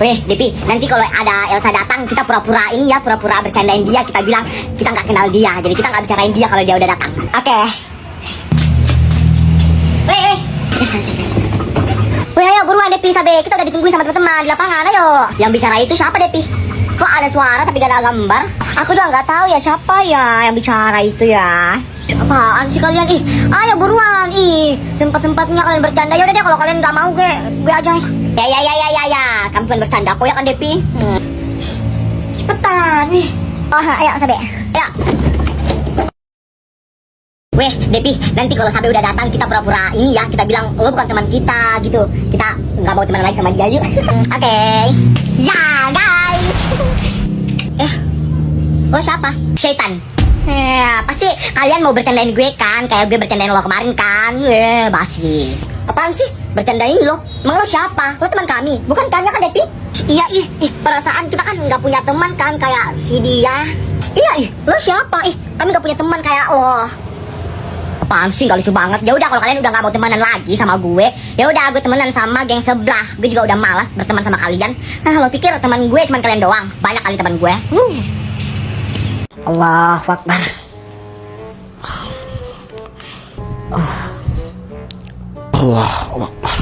Weh, Depi, nanti kalau ada Elsa datang, kita pura-pura ini ya, pura-pura bercandain dia. Kita bilang kita nggak kenal dia, jadi kita nggak bicarain dia kalau dia udah datang. Oke. Weh. Weh, ayo buruan Depi, Sabe. Kita udah ditungguin sama teman-teman di lapangan, ayo. Yang bicara itu siapa, Depi? Kok ada suara tapi gak ada gambar? Aku juga nggak tahu ya siapa ya yang bicara itu ya. Apaan sih kalian? Ayo buruan. Sempat-sempatnya kalian bercanda. Yaudah deh, kalau kalian nggak mau gue aja. Ya. Kamu kan bercanda kok ya kan, Depi? Cepetan. Ayo Sabe. Ayo. Weh, Depi, nanti kalau Sabe udah datang kita pura-pura ini ya, kita bilang lo bukan teman kita gitu. Kita nggak mau teman lagi sama dia yuk. Oke. Ya, guys. Lo siapa? Syaitan. Pasti kalian mau bercandain gue kan, kayak gue bercandain lo kemarin kan. Basi. Apaan sih? Bercandain lo? Emang lo siapa? Lo teman kami, bukan kan ya kan, Depi? Iya, perasaan kita kan nggak punya teman kan kayak si dia. Iya, lo siapa? Kami nggak punya teman kayak lo. Apaan sih, gak lucu banget. Ya udah, kalau kalian udah nggak mau temenan lagi sama gue, ya udah gue temenan sama geng sebelah. Gue juga udah malas berteman sama kalian. Lo pikir teman gue cuma kalian doang? Banyak kali teman gue. Allahu Akbar. Allahu Akbar.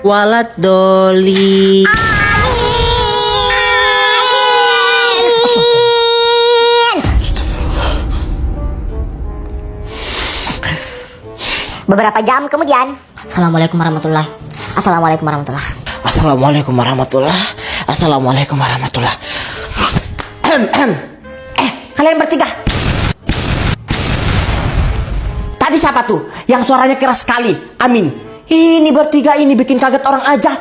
Walad doli. Beberapa jam kemudian. Assalamualaikum warahmatullahi. Assalamualaikum warahmatullahi. Assalamualaikum warahmatullahi. Assalamualaikum warahmatullahi. Kalian bertiga. Tadi siapa tuh yang suaranya keras sekali? Amin. Ini bertiga ini bikin kaget orang aja.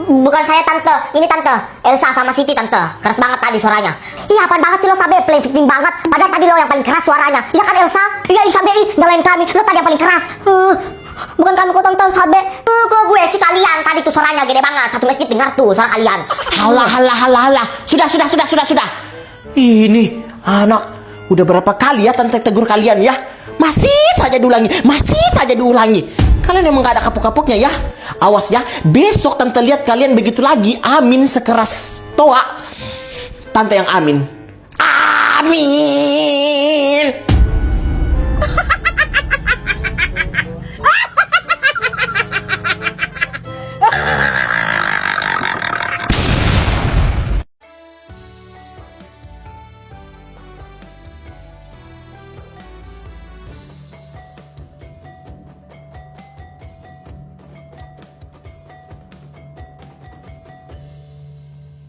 Bukan saya tante, ini tante Elsa sama Siti tante. Keras banget tadi suaranya. Iya, apaan banget sih lo, Sabe, playing victim banget. Padahal tadi lo yang paling keras suaranya. Iya kan Elsa? Iya Sabe, nyalain kami. Lo tadi yang paling keras. Bukan kami kok tante, Sabe. Kok gue sih kalian. Tadi tuh suaranya gede banget. Satu masjid dengar tuh suara kalian. Halah. Sudah. Ini anak udah berapa kali ya tante tegur kalian ya? Masih saja diulangi. Kalian emang gak ada kapok-kapoknya ya? Awas ya, besok tante lihat kalian begitu lagi. Amin sekeras toa. Tante yang amin. Amin.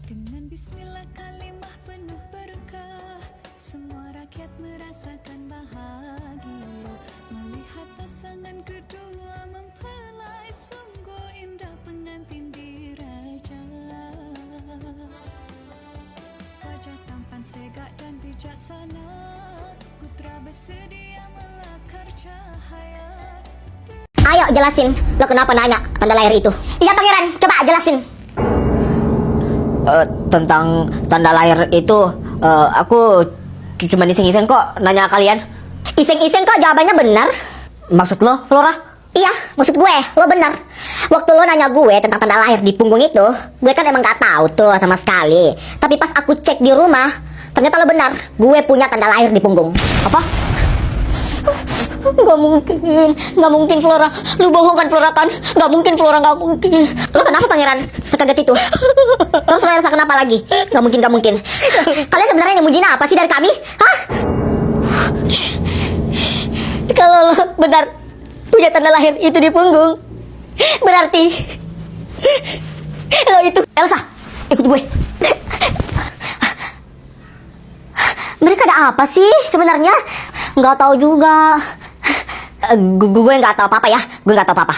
Dengan bismillah kalimah penuh berkah, semua rakyat merasakan bahagia. Melihat pasangan kedua mempelai, sungguh indah pengantin diraja. Wajah tampan segak dan bijaksana, putra bersedia melakar cahaya. Ayo jelasin, lo kenapa nanya tanda lahir itu? Iya pangeran, coba jelasin. Tentang tanda lahir itu, aku cuma iseng-iseng kok nanya kalian. Iseng-iseng kok jawabannya benar? Maksud lo, Flora? Iya, maksud gue, lo benar. Waktu lo nanya gue tentang tanda lahir di punggung itu, gue kan emang gak tahu tuh sama sekali. Tapi pas aku cek di rumah, ternyata lo benar. Gue punya tanda lahir di punggung. Apa? Gak mungkin Flora. Lu bohong kan Flora kan? Gak mungkin Flora, gak mungkin. Lo kenapa pangeran? Sekaget itu. Terus lo Elsa kenapa lagi? Gak mungkin. Kalian sebenarnya nyembunyiin apa sih dari kami? Hah? Kalau lo benar punya tanda lahir itu di punggung, berarti lo itu Elsa. Ikut gue. Mereka ada apa sih sebenarnya? Nggak tahu juga. Gue nggak tahu apa-apa ya. Gue nggak tahu apa-apa.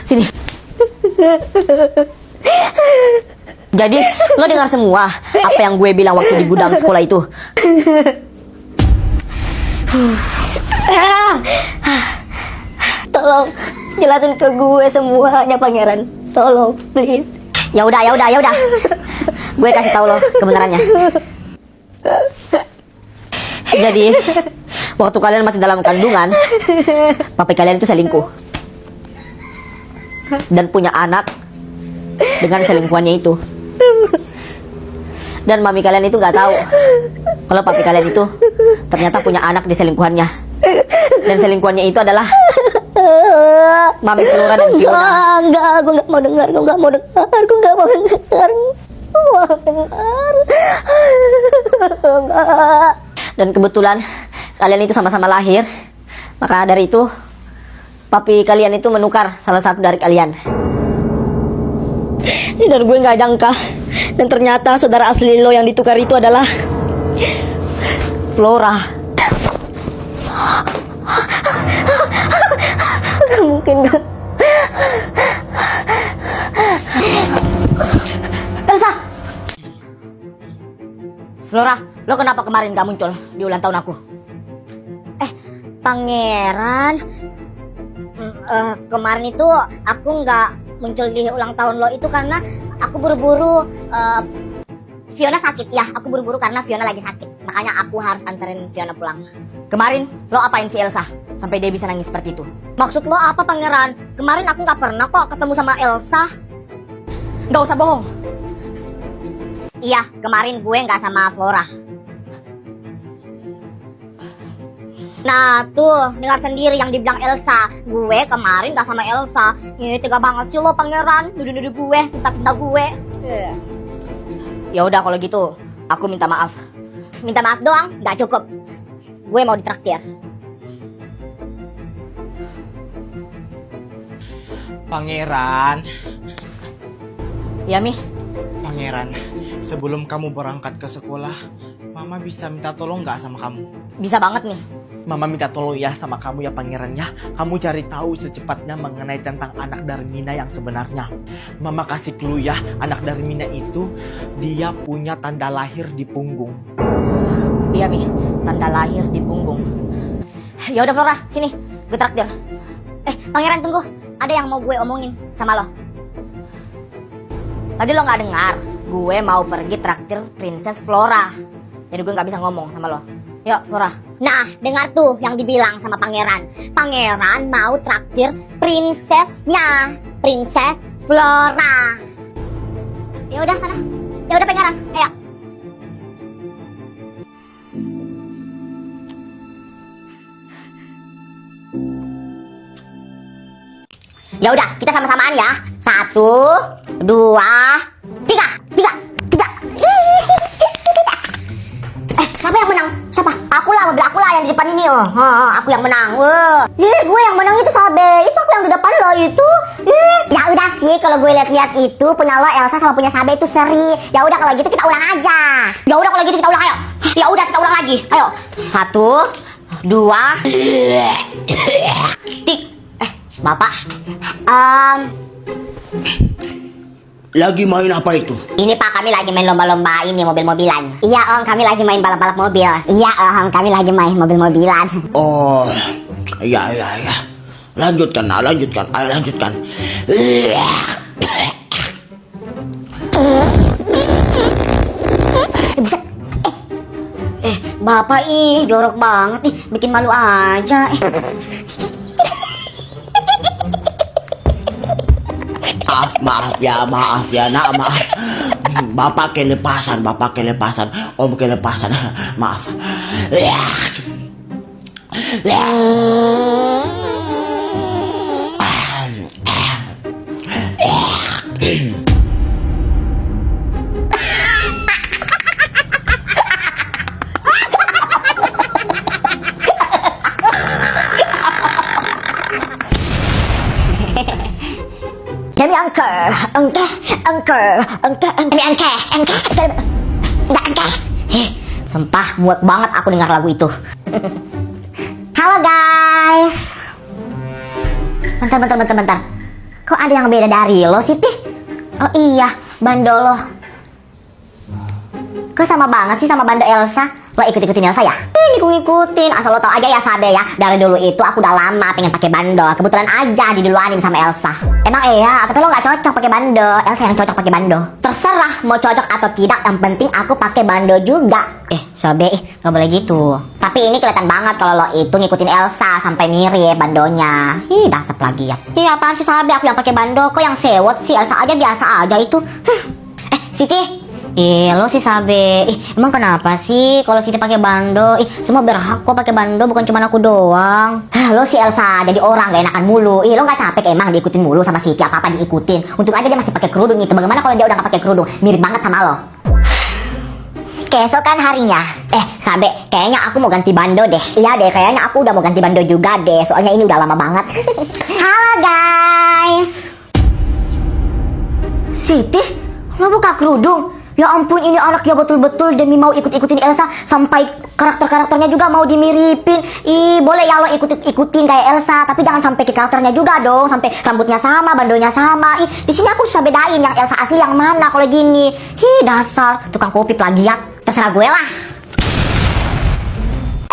Sini. Jadi lo dengar semua apa yang gue bilang waktu di gudang sekolah itu? Tolong jelasin ke gue semuanya pangeran. Tolong please. Ya udah. Gue kasih tahu lo kebenarannya. Jadi waktu kalian masih dalam kandungan, papi kalian itu selingkuh dan punya anak dengan selingkuhannya itu. Dan mami kalian itu nggak tahu kalau papi kalian itu ternyata punya anak di selingkuhannya. Dan selingkuhannya itu adalah mami Flora dan Fiona. Enggak, aku nggak mau dengar, aku nggak mau dengar, aku nggak mau dengar. Enggak. Dan kebetulan kalian itu sama-sama lahir. Maka dari itu papi kalian itu menukar salah satu dari kalian. Dan gue nggak jangka. Dan ternyata saudara asli lo yang ditukar itu adalah Flora. Gak mungkin, gak. Elsa! Flora, lo kenapa kemarin gak muncul di ulang tahun aku? Pangeran, kemarin itu aku nggak muncul di ulang tahun lo itu karena aku buru-buru. Fiona sakit ya, aku buru-buru karena Fiona lagi sakit, makanya aku harus anterin Fiona pulang. Kemarin lo apain si Elsa sampai dia bisa nangis seperti itu? Maksud lo apa, Pangeran? Kemarin aku nggak pernah kok ketemu sama Elsa. Gak usah bohong. Iya, kemarin gue nggak sama Flora. Nah tuh, dengar sendiri yang dibilang Elsa. Gue kemarin gak sama Elsa. Ih, tega banget sih lo, Pangeran. Nuduh-nuduh gue, cinta-cinta gue. Ya udah kalau gitu, aku minta maaf. Minta maaf doang, gak cukup. Gue mau ditraktir. Pangeran, Ya Mi, Pangeran, sebelum kamu berangkat ke sekolah, Mama bisa minta tolong nggak sama kamu? bisa banget nih. Mama minta tolong ya sama kamu ya Pangeran ya. Kamu cari tahu secepatnya mengenai tentang anak dari Mina yang sebenarnya. Mama kasih clue ya, anak dari Mina itu dia punya tanda lahir di punggung. Iya Mi, tanda lahir di punggung. Ya udah Flora, sini, gue traktir. Pangeran tunggu. Ada yang mau gue omongin sama lo. Tadi lo nggak dengar, gue mau pergi traktir Princess Flora. Jadi gue nggak bisa ngomong sama lo. Yuk Flora. Nah, dengar tuh yang dibilang sama Pangeran. Pangeran mau traktir prinsesnya, Princess Flora. Ya udah sana. Ya udah Pangeran, ayo. Ya udah, kita sama-samaan ya. 1, 2, 3. 3. Siapa yang menang? Siapa? Akulah, mobil akulah yang di depan ini. Aku yang menang. Gue yang menang itu Sabe. Itu aku yang di depan lo itu. Ya udah sih, kalau gue lihat-lihat itu punya lo Elsa sama punya Sabe itu seri. Ya udah kalau gitu kita ulang aja. Ya udah kalau gitu kita ulang, ayo. Ya udah kita ulang lagi. Ayo. 1, 2, tik. Bapak. Lagi main apa itu? Ini Pak, kami lagi main lomba-lomba ini, mobil-mobilan. Iya Om, kami lagi main balap-balap mobil. Iya Om, kami lagi main mobil-mobilan. Oh, iya. Lanjutkan. Ayo lanjutkan. Buset. Bapak jorok banget nih, bikin malu aja. Maaf ya nak, maaf. Bapak kelepasan. Om kelepasan. Maaf. Demi angke. Sumpah muak banget aku dengar lagu itu. Halo guys. Bentar. Kok ada yang beda dari lo sih, Tih? Oh iya, Bando lo. Kok sama banget sih sama Bando Elsa? Lo ikut-ikutin Elsa ya? Ngikut-ngikutin, asal lo tau aja ya Sabe ya. Dari dulu itu aku udah lama pengen pakai bando. Kebetulan aja diduluanin sama Elsa. Emang iya, tapi lo nggak cocok pakai bando. Elsa yang cocok pakai bando. Terserah mau cocok atau tidak, yang penting aku pakai bando juga. Sabe, nggak boleh gitu. Tapi ini kelihatan banget kalau lo itu ngikutin Elsa sampai mirip bandonya. Dasar plagiat. Apaan sih Sabe, aku yang pakai bando, kok yang sewot sih? Elsa aja biasa aja itu. Siti. Lo sih Sabe, emang kenapa sih kalau Siti pakai bando? Semua berhak kok pakai bando, bukan cuma aku doang. Lo si Elsa jadi orang gak enakan mulu. Lo gak capek emang diikutin mulu sama Siti, apa-apa diikutin. Untung aja dia masih pakai kerudung itu. Bagaimana kalau dia udah gak pakai kerudung? Mirip banget sama lo. Keesokan harinya, Sabe, kayaknya aku mau ganti bando deh. Iya deh, kayaknya aku udah mau ganti bando juga deh. Soalnya ini udah lama banget. Halo guys. Siti, lo buka kerudung? Ya ampun, ini anaknya betul-betul demi mau ikut-ikutin Elsa. Sampai karakter-karakternya juga mau dimiripin. Boleh ya lo ikutin kayak Elsa, tapi jangan sampai ke karakternya juga dong. Sampai rambutnya sama, bandonya sama. Di sini aku susah bedain yang Elsa asli yang mana kalau gini. Dasar tukang kopi plagiat. Terserah gue lah.